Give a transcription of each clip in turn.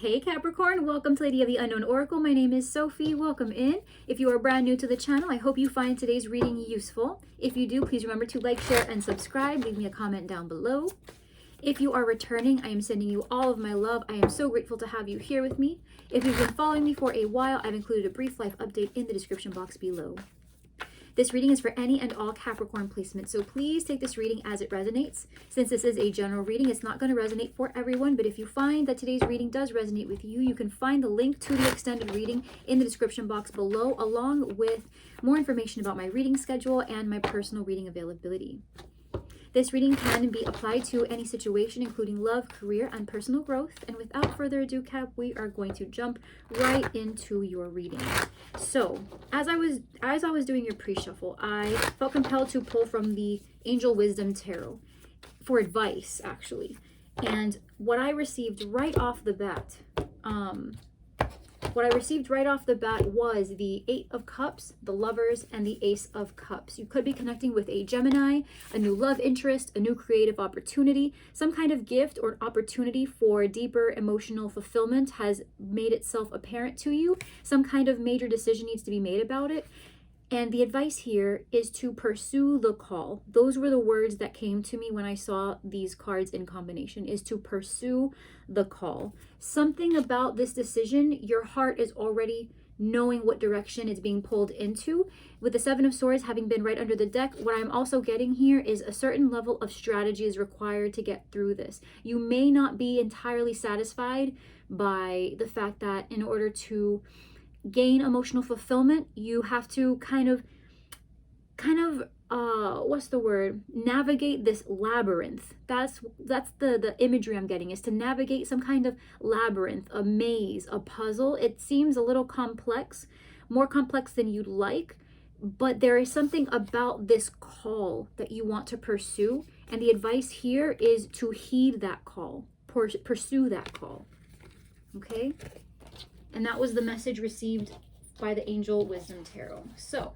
Hey Capricorn, welcome to Lady of the Unknown Oracle. My name is Sophie. Welcome in. If you are brand new to the channel, I hope you find today's reading useful. If you do, please remember to like, share, and subscribe. Leave me a comment down below. If you are returning, I am sending you all of my love. I am so grateful to have you here with me. If you've been following me for a while, I've included a brief life update in the description box below. This reading is for any and all Capricorn placements, so please take this reading as it resonates. Since this is a general reading, it's not going to resonate for everyone, but if you find that today's reading does resonate with you, you can find the link to the extended reading in the description box below, along with more information about my reading schedule and my personal reading availability. This reading can be applied to any situation, including love, career, and personal growth. And without further ado, Cap, we are going to jump right into your reading. So, as I was doing your pre-shuffle, I felt compelled to pull from the Angel Wisdom Tarot for advice, actually. And what I received right off the bat, was the Eight of Cups, the Lovers, and the Ace of Cups. You could be connecting with a Gemini, a new love interest, a new creative opportunity, some kind of gift or opportunity for deeper emotional fulfillment has made itself apparent to you. Some kind of major decision needs to be made about it. And the advice here is to pursue the call. Those were the words that came to me when I saw these cards in combination, is to pursue the call. Something about this decision, your heart is already knowing what direction it's being pulled into. With the Seven of Swords having been right under the deck, what I'm also getting here is a certain level of strategy is required to get through this. You may not be entirely satisfied by the fact that in order to gain emotional fulfillment, you have to navigate this labyrinth. That's the imagery I'm getting, is to navigate some kind of labyrinth, a maze, a puzzle. It seems a little complex, more complex than you'd like, but there is something about this call that you want to pursue, and the advice here is to heed that call, pursue that call. Okay? And that was the message received by the Angel Wisdom Tarot. So,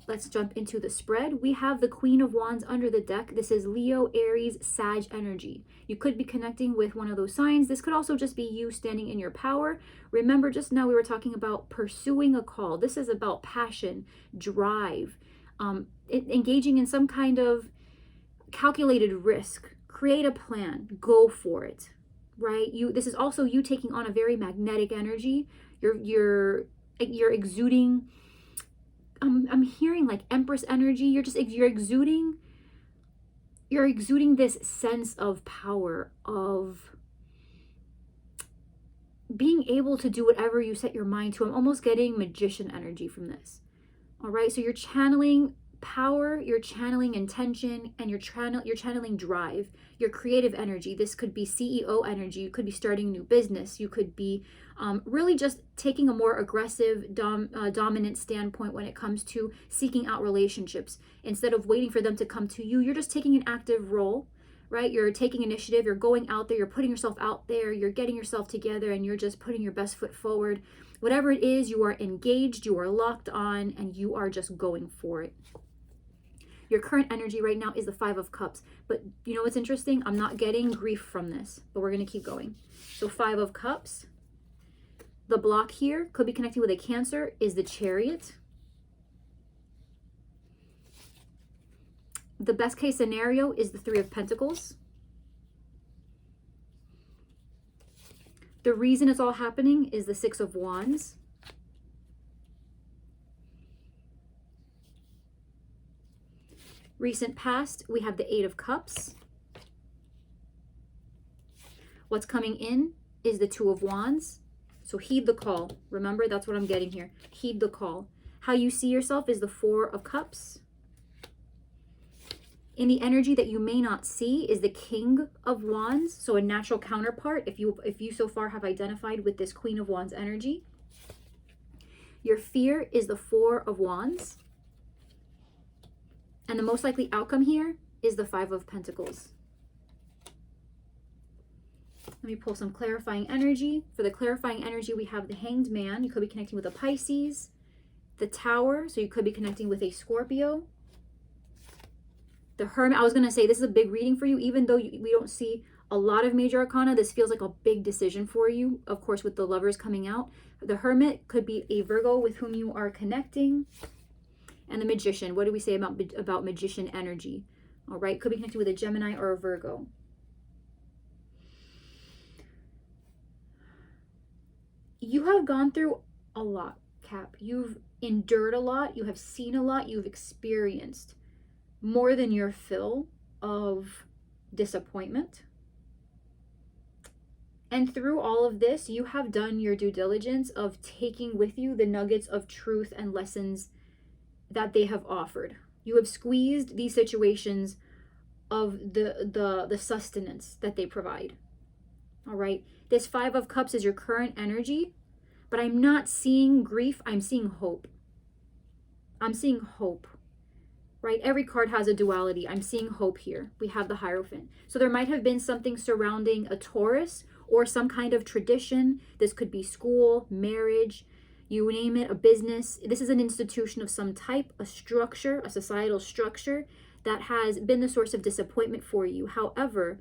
let's jump into the spread. We have the Queen of Wands under the deck. This is Leo, Aries, Sag energy. You could be connecting with one of those signs. This could also just be you standing in your power. Remember, just now we were talking about pursuing a call. This is about passion, drive, engaging in some kind of calculated risk. Create a plan. Go for it. Right? This is also you taking on a very magnetic energy. You're exuding, I'm hearing like Empress energy. You're exuding this sense of power, of being able to do whatever you set your mind to. I'm almost getting magician energy from this. All right, so you're channeling power, you're channeling intention, and you're channeling drive, your creative energy. This could be CEO energy. You could be starting a new business. You could be really just taking a more aggressive, dominant standpoint when it comes to seeking out relationships. Instead of waiting for them to come to you, you're just taking an active role, right? You're taking initiative. You're going out there. You're putting yourself out there. You're getting yourself together, and you're just putting your best foot forward. Whatever it is, you are engaged, you are locked on, and you are just going for it. Your current energy right now is the Five of Cups. But you know what's interesting? I'm not getting grief from this, but we're going to keep going. So Five of Cups. The block here could be connecting with a Cancer, is the Chariot. The best case scenario is the Three of Pentacles. The reason it's all happening is the Six of Wands. Recent past, we have the Eight of Cups. What's coming in is the Two of Wands. So heed the call. Remember, that's what I'm getting here. Heed the call. How you see yourself is the Four of Cups. In the energy that you may not see is the King of Wands. So a natural counterpart if you so far have identified with this Queen of Wands energy. Your fear is the Four of Wands. And the most likely outcome here is the Five of Pentacles. Let me pull some clarifying energy. For the clarifying energy, we have the Hanged Man. You could be connecting with a Pisces. The Tower, so you could be connecting with a Scorpio. The Hermit, I was going to say, this is a big reading for you, even though we don't see a lot of major arcana. This feels like a big decision for you. Of course, with the Lovers coming out. The Hermit could be a Virgo with whom you are connecting. And the Magician, what do we say about Magician energy? All right, could be connected with a Gemini or a Virgo. You have gone through a lot, Cap. You've endured a lot. You have seen a lot. You've experienced more than your fill of disappointment. And through all of this, you have done your due diligence of taking with you the nuggets of truth and lessons that they have offered. You have squeezed these situations of the sustenance that they provide. All right. This Five of Cups is your current energy, but I'm not seeing grief. I'm seeing hope. I'm seeing hope, right? Every card has a duality. I'm seeing hope here. We have the Hierophant. So there might have been something surrounding a Taurus or some kind of tradition. This could be school, marriage, you name it, a business. This is an institution of some type, a structure, a societal structure that has been the source of disappointment for you. However,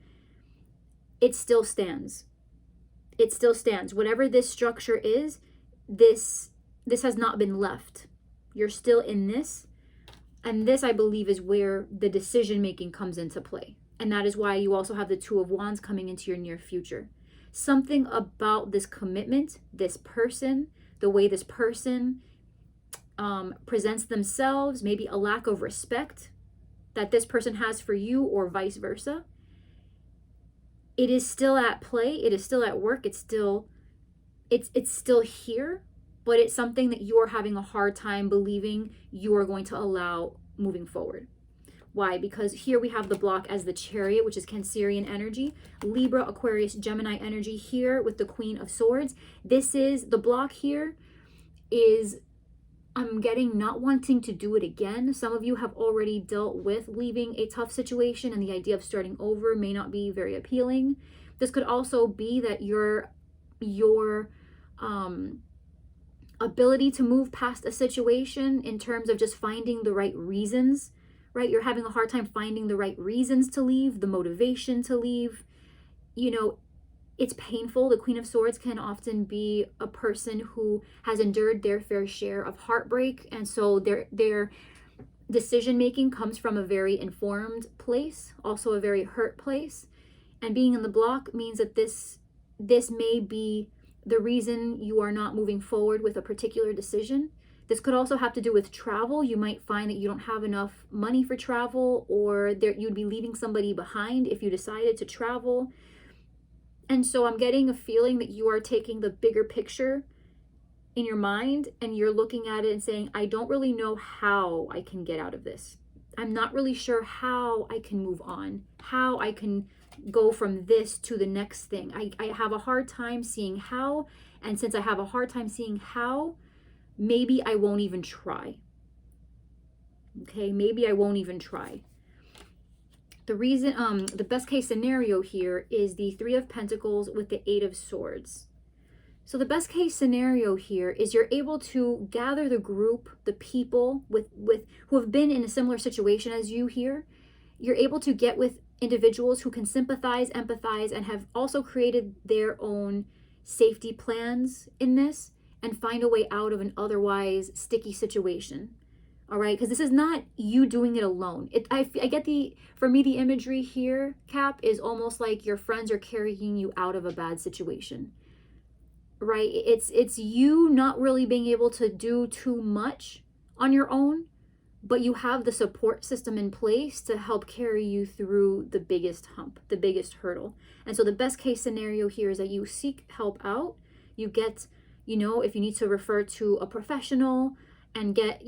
it still stands. It still stands. Whatever this structure is, this has not been left. You're still in this. And this, I believe, is where the decision making comes into play. And that is why you also have the Two of Wands coming into your near future. Something about this commitment, this person, the way this person presents themselves, maybe a lack of respect that this person has for you or vice versa. It is still at play. It is still at work. It's still here, but it's something that you're having a hard time believing you are going to allow moving forward. Why? Because here we have the block as the Chariot, which is Cancerian energy, Libra, Aquarius, Gemini energy here with the Queen of Swords. This is the block here is I'm getting not wanting to do it again. Some of you have already dealt with leaving a tough situation, and the idea of starting over may not be very appealing. This could also be that your ability to move past a situation in terms of just finding the right reasons, right? You're having a hard time finding the right reasons to leave, the motivation to leave. You know, it's painful. The Queen of Swords can often be a person who has endured their fair share of heartbreak. And so their decision making comes from a very informed place, also a very hurt place. And being in the block means that this may be the reason you are not moving forward with a particular decision. This could also have to do with travel. You might find that you don't have enough money for travel, or you'd be leaving somebody behind if you decided to travel. And so I'm getting a feeling that you are taking the bigger picture in your mind and you're looking at it and saying, I don't really know how I can get out of this. I'm not really sure how I can move on, how I can go from this to the next thing. I have a hard time seeing how. And since I have a hard time seeing how, maybe I won't even try. Okay, maybe I won't even try. The reason, the best case scenario here is the Three of Pentacles with the Eight of Swords. So the best case scenario here is you're able to gather the group, the people with who have been in a similar situation as you here. You're able to get with individuals who can sympathize, empathize, and have also created their own safety plans in this and find a way out of an otherwise sticky situation. All right, because this is not you doing it alone. I get for me, the imagery here, Cap, is almost like your friends are carrying you out of a bad situation, right? It's you not really being able to do too much on your own, but you have the support system in place to help carry you through the biggest hump, the biggest hurdle. And so the best case scenario here is that you seek help out. You get, if you need to refer to a professional, and get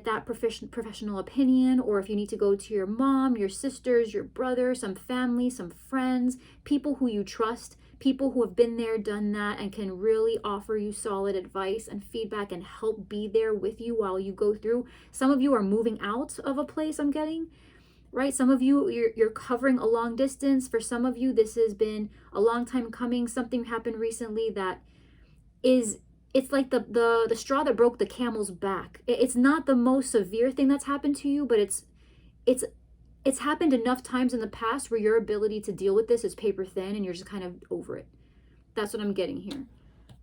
that professional opinion, or if you need to go to your mom, your sisters, your brother, some family, some friends, people who you trust, people who have been there, done that, and can really offer you solid advice and feedback and help be there with you while you go through. Some of you are moving out of a place, I'm getting, right? Some of you, you're covering a long distance. For some of you, this has been a long time coming. Something happened recently that it's like the straw that broke the camel's back. It's not the most severe thing that's happened to you, but it's It's happened enough times in the past where your ability to deal with this is paper thin and you're just kind of over it. That's what I'm getting here.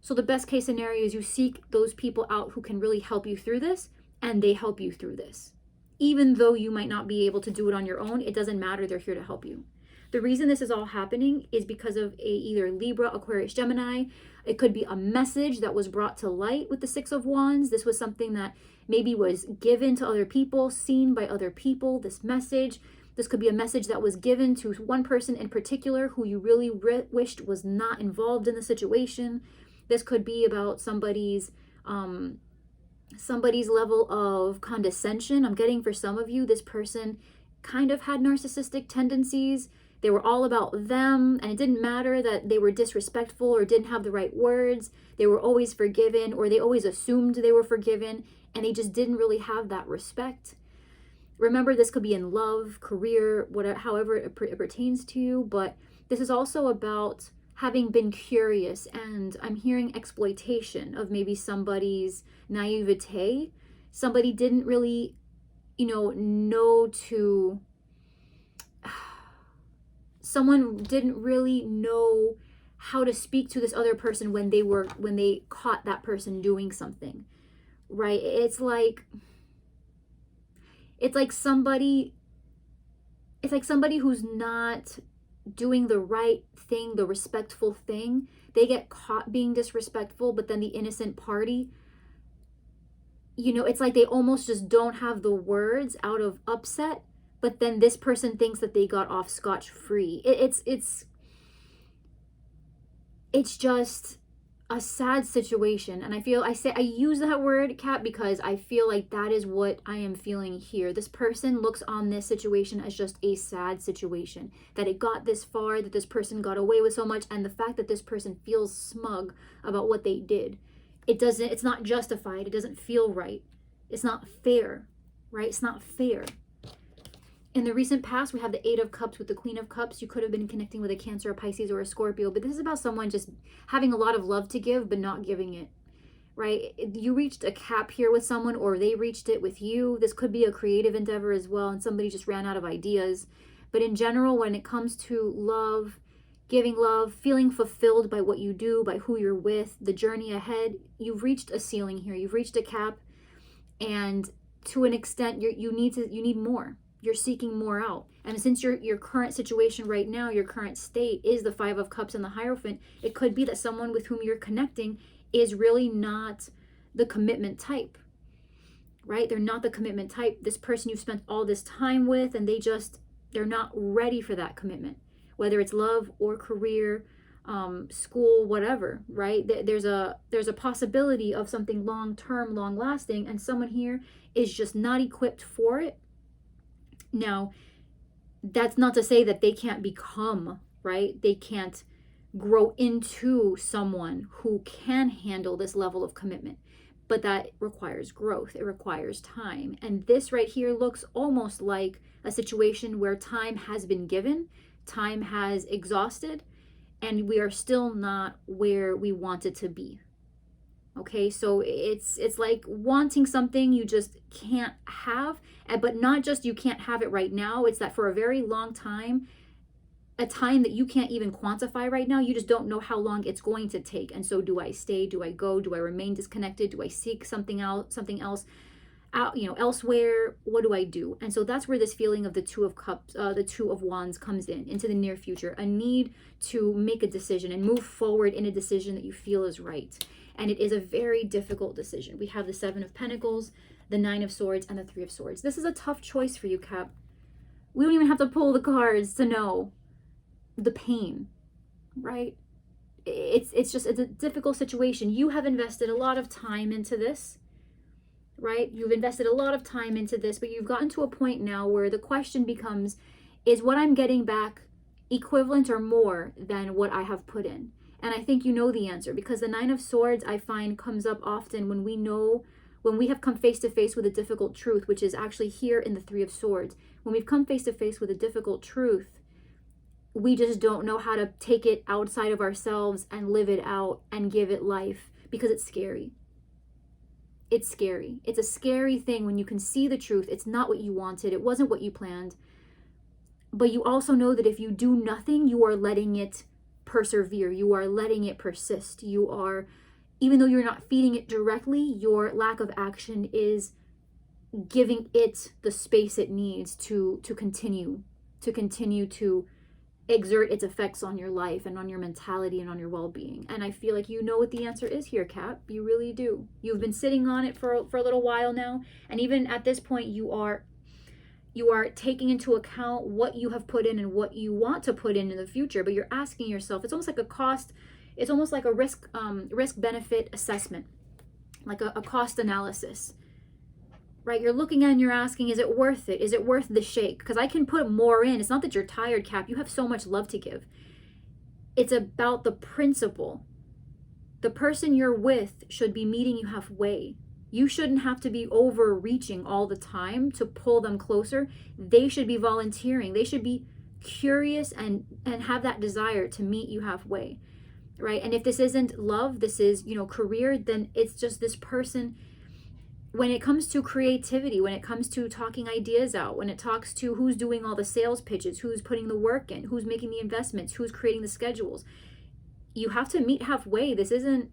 So the best case scenario is you seek those people out who can really help you through this, and they help you through this. Even though you might not be able to do it on your own, it doesn't matter. They're here to help you. The reason this is all happening is because of either Libra, Aquarius, Gemini. It could be a message that was brought to light with the Six of Wands. This was something that maybe was given to other people, seen by other people, this message. This could be a message that was given to one person in particular who you really wished was not involved in the situation. This could be about somebody's level of condescension. I'm getting for some of you, this person kind of had narcissistic tendencies. They were all about them, and it didn't matter that they were disrespectful or didn't have the right words. They were always forgiven, or they always assumed they were forgiven, and they just didn't really have that respect. Remember, this could be in love, career, whatever, however it pertains to you, but this is also about having been curious, and I'm hearing exploitation of maybe somebody's naivete. Somebody didn't really, someone didn't really know how to speak to this other person when they caught that person doing something, right? It's like somebody who's not doing the right thing, the respectful thing. They get caught being disrespectful, but then the innocent party, it's like they almost just don't have the words out of upset, but then this person thinks that they got off scotch-free. It's just a sad situation. And I use that word, Kat, because I feel like that is what I am feeling here. This person looks on this situation as just a sad situation, that it got this far, that this person got away with so much, and the fact that this person feels smug about what they did. It's not justified. It doesn't feel right. It's not fair, right? It's not fair. In the recent past, we have the Eight of Cups with the Queen of Cups. You could have been connecting with a Cancer, a Pisces, or a Scorpio, but this is about someone just having a lot of love to give, but not giving it, right? You reached a cap here with someone, or they reached it with you. This could be a creative endeavor as well, and somebody just ran out of ideas. But in general, when it comes to love, giving love, feeling fulfilled by what you do, by who you're with, the journey ahead, you've reached a ceiling here. You've reached a cap, and to an extent, you need more. You're seeking more out. And since your current situation right now, your current state is the Five of Cups and the Hierophant, it could be that someone with whom you're connecting is really not the commitment type, right? They're not the commitment type. This person you've spent all this time with, and they're not ready for that commitment, whether it's love or career, school, whatever, right? There's a possibility of something long-term, long-lasting, and someone here is just not equipped for it. Now, that's not to say that they can't become, right? They can't grow into someone who can handle this level of commitment, but that requires growth. It requires time. And this right here looks almost like a situation where time has been given, time has exhausted, and we are still not where we want it to be. Okay, so it's like wanting something you just can't have, but not just you can't have it right now. It's that for a very long time, a time that you can't even quantify right now, you just don't know how long it's going to take. And so do I stay? Do I go? Do I remain disconnected? Do I seek something else out, elsewhere? What do I do? And so that's where this feeling of the Two of Cups, the Two of Wands comes into the near future, a need to make a decision and move forward in a decision that you feel is right. And it is a very difficult decision. We have the Seven of Pentacles, the Nine of Swords, and the Three of Swords. This is a tough choice for you, Cap. We don't even have to pull the cards to know the pain, right? It's a difficult situation. You have invested a lot of time into this, right? You've invested a lot of time into this, but you've gotten to a point now where the question becomes, is what I'm getting back equivalent or more than what I have put in? And I think you know the answer, because the Nine of Swords, I find, comes up often when we have come face to face with a difficult truth, which is actually here in the Three of Swords. When we've come face to face with a difficult truth, we just don't know how to take it outside of ourselves and live it out and give it life, because it's scary. It's scary. It's a scary thing when you can see the truth. It's not what you wanted. It wasn't what you planned. But you also know that if you do nothing, you are letting it persevere. You are letting it persist. You are, even though you're not feeding it directly, your lack of action is giving it the space it needs to continue to exert its effects on your life and on your mentality and on your well-being. And I feel like you know what the answer is here, Cap. You really do. You've been sitting on it for a little while now, and even at this point you are taking into account what you have put in and what you want to put in the future, but you're asking yourself, it's almost like a cost, it's almost like a risk benefit assessment, like a cost analysis. Right? You're looking at and you're asking, is it worth it? Is it worth the shake? Because I can put more in. It's not that you're tired, Cap. You have so much love to give. It's about the principle. The person you're with should be meeting you halfway. You shouldn't have to be overreaching all the time to pull them closer. They should be volunteering. They should be curious and have that desire to meet you halfway. Right? And if this isn't love, this is, career, then it's just this person. When it comes to creativity, when it comes to talking ideas out, when it talks to who's doing all the sales pitches, who's putting the work in, who's making the investments, who's creating the schedules, you have to meet halfway. This isn't,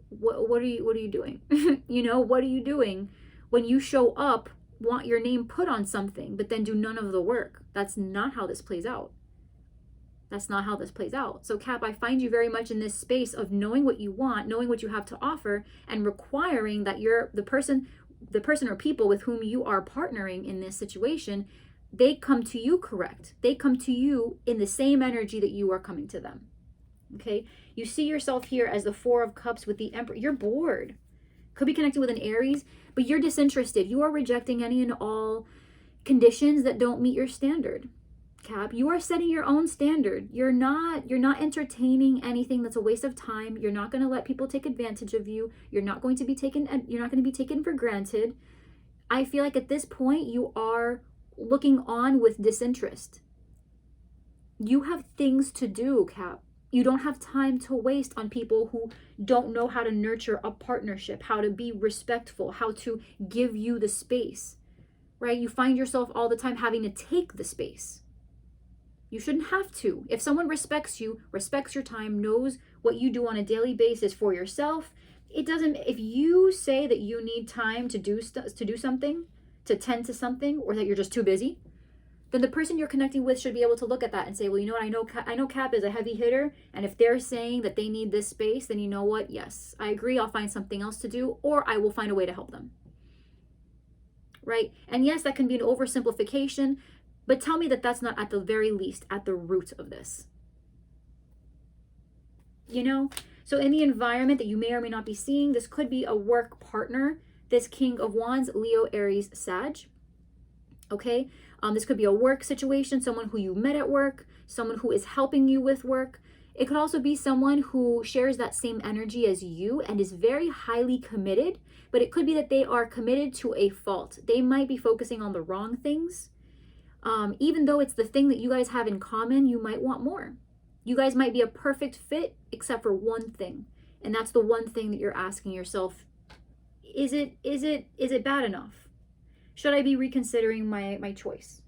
what are you doing? What are you doing when you show up, want your name put on something, but then do none of the work? That's not how this plays out. That's not how this plays out. So Cap, I find you very much in this space of knowing what you want, knowing what you have to offer, and requiring that you're the person or people with whom you are partnering in this situation, they come to you correct. They come to you in the same energy that you are coming to them. Okay? You see yourself here as the Four of Cups with the Emperor. You're bored. Could be connected with an Aries, but you're disinterested. You are rejecting any and all conditions that don't meet your standard. Cap, you are setting your own standard. You're not entertaining anything that's a waste of time. You're not going to let people take advantage of you. You're not going to be taken for granted. I feel like at this point you are looking on with disinterest. You have things to do, Cap. You don't have time to waste on people who don't know how to nurture a partnership, how to be respectful, how to give you the space. Right? You find yourself all the time having to take the space. You shouldn't have to. If someone respects you, respects your time, knows what you do on a daily basis for yourself, if you say that you need time to do something, to tend to something, or that you're just too busy, then the person you're connecting with should be able to look at that and say, well, you know what, I know Cap is a heavy hitter, and if they're saying that they need this space, then you know what, yes, I agree, I'll find something else to do, or I will find a way to help them. Right? And yes, that can be an oversimplification, but tell me that that's not at the very least at the root of this. So in the environment that you may or may not be seeing, this could be a work partner. This King of Wands, Leo, Aries, Sag. Okay? This could be a work situation, someone who you met at work, someone who is helping you with work. It could also be someone who shares that same energy as you and is very highly committed, but it could be that they are committed to a fault. They might be focusing on the wrong things. Even though it's the thing that you guys have in common, you might want more. You guys might be a perfect fit except for one thing. And that's the one thing that you're asking yourself, is it bad enough? Should I be reconsidering my choice?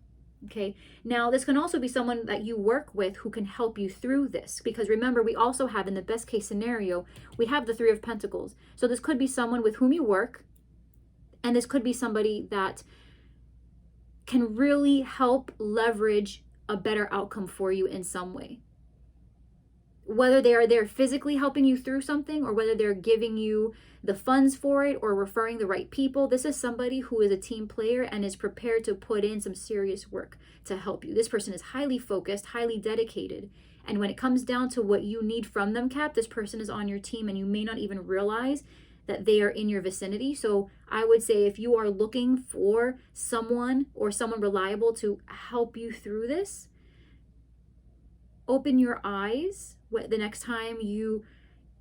Okay. Now, this can also be someone that you work with who can help you through this. Because remember, we also have, in the best case scenario, we have the Three of Pentacles. So this could be someone with whom you work. And this could be somebody that can really help leverage a better outcome for you in some way. Whether they are there physically helping you through something, or whether they're giving you the funds for it or referring the right people, this is somebody who is a team player and is prepared to put in some serious work to help you. This person is highly focused, highly dedicated. And when it comes down to what you need from them, Cap, this person is on your team and you may not even realize that they are in your vicinity. So I would say if you are looking for someone or someone reliable to help you through this, open your eyes the next time you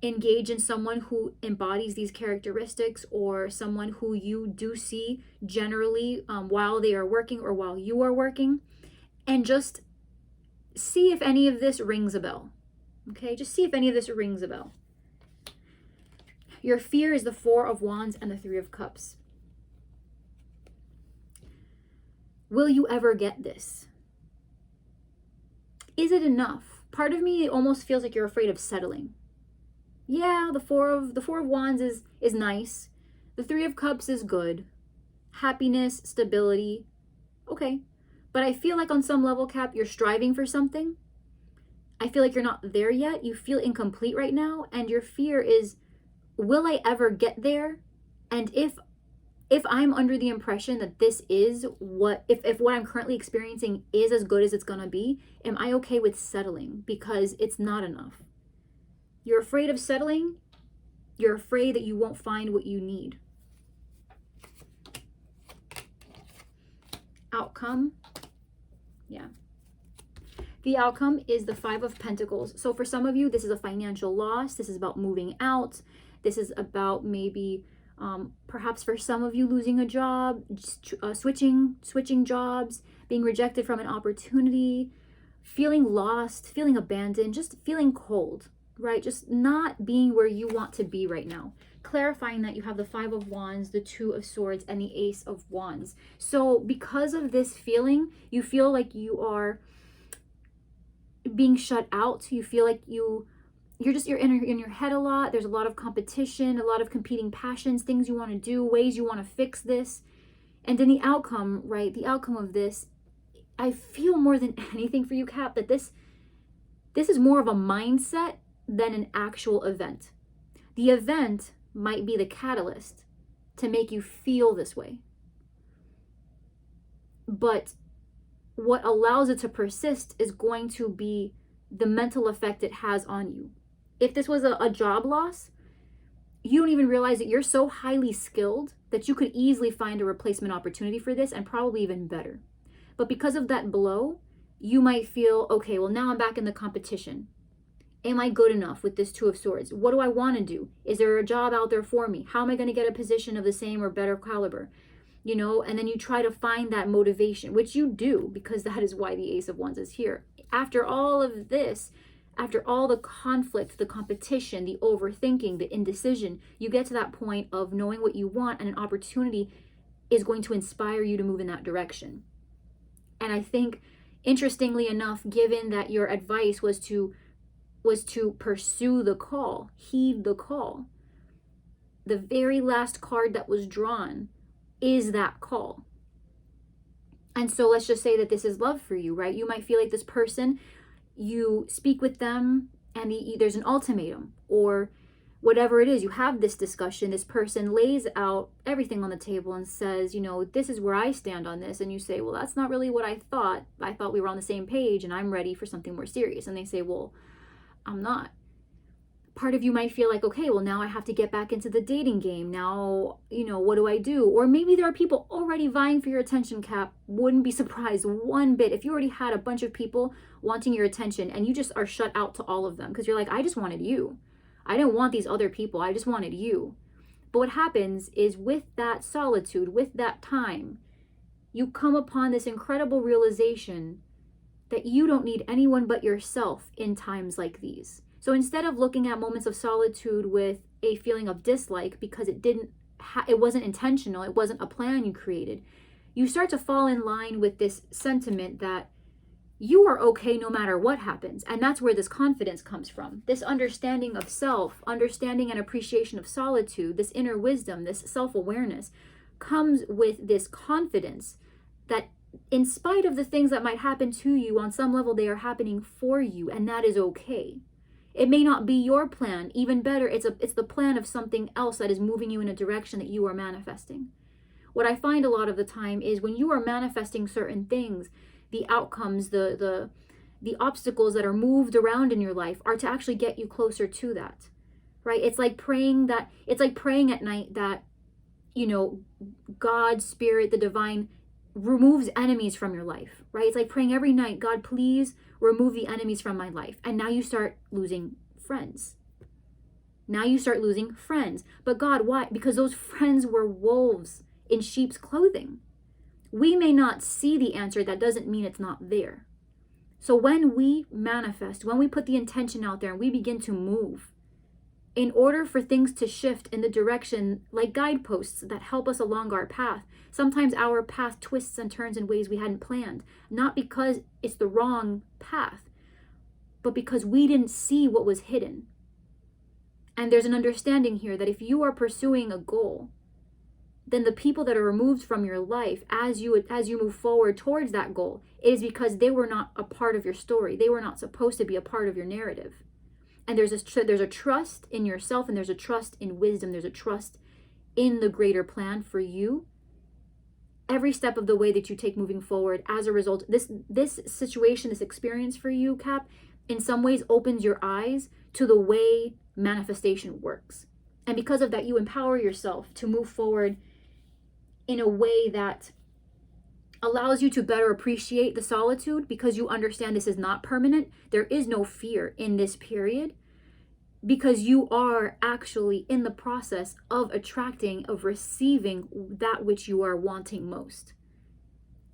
engage in someone who embodies these characteristics, or someone who you do see generally while they are working or while you are working, and just see if any of this rings a bell. Okay, just see if any of this rings a bell. Your fear is the Four of Wands and the Three of Cups. Will you ever get this? Is it enough? Part of me almost feels like you're afraid of settling. Yeah, the four of wands is nice. The 3 of cups is good. Happiness, stability. Okay. But I feel like on some level, Cap, you're striving for something. I feel like you're not there yet. You feel incomplete right now, and your fear is, will I ever get there? And if I'm under the impression that this is if what I'm currently experiencing is as good as it's gonna be, am I okay with settling? Because it's not enough. You're afraid of settling. You're afraid that you won't find what you need. Outcome. Yeah. The outcome is the 5 of Pentacles. So for some of you, this is a financial loss. This is about moving out. This is about maybe perhaps for some of you losing a job, switching jobs, being rejected from an opportunity, feeling lost, feeling abandoned, just feeling cold, right? Just not being where you want to be right now. Clarifying that you have the 5 of Wands, the 2 of Swords, and the Ace of Wands. So because of this feeling, you feel like you are being shut out. You feel like you're in your head a lot. There's a lot of competition, a lot of competing passions, things you want to do, ways you want to fix this. And then the outcome, right? The outcome of this, I feel more than anything for you, Cap, that this is more of a mindset than an actual event. The event might be the catalyst to make you feel this way. But what allows it to persist is going to be the mental effect it has on you. If this was a job loss, you don't even realize that you're so highly skilled that you could easily find a replacement opportunity for this, and probably even better. But because of that blow, you might feel, okay, well, now I'm back in the competition. Am I good enough with this 2 of Swords? What do I want to do? Is there a job out there for me? How am I going to get a position of the same or better caliber? You know, and then you try to find that motivation, which you do, because that is why the Ace of Wands is here. After all of this, after all the conflict, the competition, the overthinking, the indecision, you get to that point of knowing what you want, and an opportunity is going to inspire you to move in that direction. And I think, interestingly enough, given that your advice was to pursue the call, heed the call, the very last card that was drawn is that call. And so let's just say that this is love for you, right? You might feel like this person, you speak with them and there's an ultimatum or whatever it is. You have this discussion. This person lays out everything on the table and says, you know, this is where I stand on this. And you say, well, that's not really what I thought. I thought we were on the same page and I'm ready for something more serious. And they say, well, I'm not. Part of you might feel like, okay, well, now I have to get back into the dating game. Now, you know, what do I do? Or maybe there are people already vying for your attention, Cap. Wouldn't be surprised one bit if you already had a bunch of people wanting your attention and you just are shut out to all of them because you're like, I just wanted you. I didn't want these other people. I just wanted you. But what happens is with that solitude, with that time, you come upon this incredible realization that you don't need anyone but yourself in times like these. So instead of looking at moments of solitude with a feeling of dislike because it wasn't intentional, it wasn't a plan you created, you start to fall in line with this sentiment that you are okay no matter what happens. And that's where this confidence comes from. This understanding of self, understanding and appreciation of solitude, this inner wisdom, this self-awareness comes with this confidence that in spite of the things that might happen to you, on some level, they are happening for you, and that is okay. It may not be your plan. Even better, it's the plan of something else that is moving you in a direction that you are manifesting. What I find a lot of the time is when you are manifesting certain things, the outcomes, the obstacles that are moved around in your life are to actually get you closer to that, right? It's like praying at night that, you know, God, Spirit, the divine removes enemies from your life, right? It's like praying every night, God, please remove the enemies from my life. And now you start losing friends. But God, why? Because those friends were wolves in sheep's clothing. We may not see the answer. That doesn't mean it's not there. So when we manifest, when we put the intention out there and we begin to move, in order for things to shift in the direction, like guideposts that help us along our path, sometimes our path twists and turns in ways we hadn't planned, not because it's the wrong path, but because we didn't see what was hidden. And there's an understanding here that if you are pursuing a goal, then the people that are removed from your life as you move forward towards that goal, it is because they were not a part of your story. They were not supposed to be a part of your narrative. And there's a trust in yourself, and there's a trust in wisdom. There's a trust in the greater plan for you. Every step of the way that you take moving forward, as a result, this situation, this experience for you, Cap, in some ways opens your eyes to the way manifestation works. And because of that, you empower yourself to move forward in a way that allows you to better appreciate the solitude, because you understand this is not permanent. There is no fear in this period, because you are actually in the process of attracting, of receiving that which you are wanting most.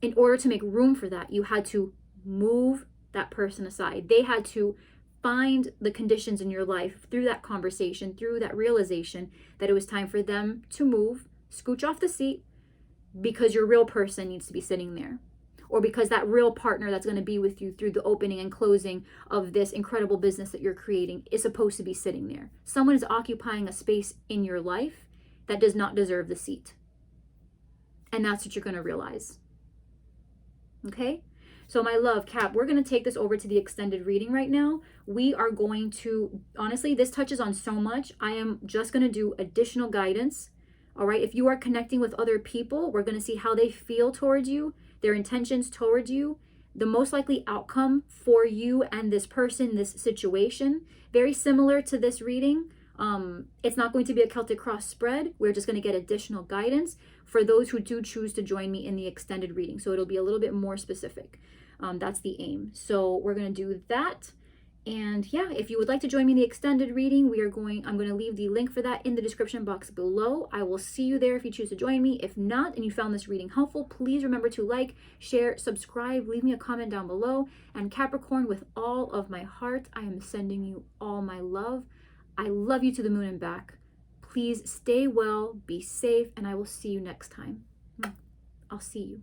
In order to make room for that, you had to move that person aside. They had to find the conditions in your life through that conversation, through that realization that it was time for them to move, scooch off the seat, because your real person needs to be sitting there, or because that real partner that's going to be with you through the opening and closing of this incredible business that you're creating is supposed to be sitting there. Someone is occupying a space in your life that does not deserve the seat. And that's what you're going to realize. Okay? So my love, Cap, we're going to take this over to the extended reading right now. We are going to, honestly, this touches on so much. I am just going to do additional guidance. All right, if you are connecting with other people, we're going to see how they feel towards you, their intentions towards you, the most likely outcome for you and this person, this situation. Very similar to this reading. It's not going to be a Celtic cross spread. We're just going to get additional guidance for those who do choose to join me in the extended reading. So it'll be a little bit more specific. That's the aim. So we're going to do that. And yeah, if you would like to join me in the extended reading, I'm going to leave the link for that in the description box below. I will see you there if you choose to join me. If not, and you found this reading helpful, please remember to like, share, subscribe, leave me a comment down below. And Capricorn, with all of my heart, I am sending you all my love. I love you to the moon and back. Please stay well, be safe, and I will see you next time. I'll see you.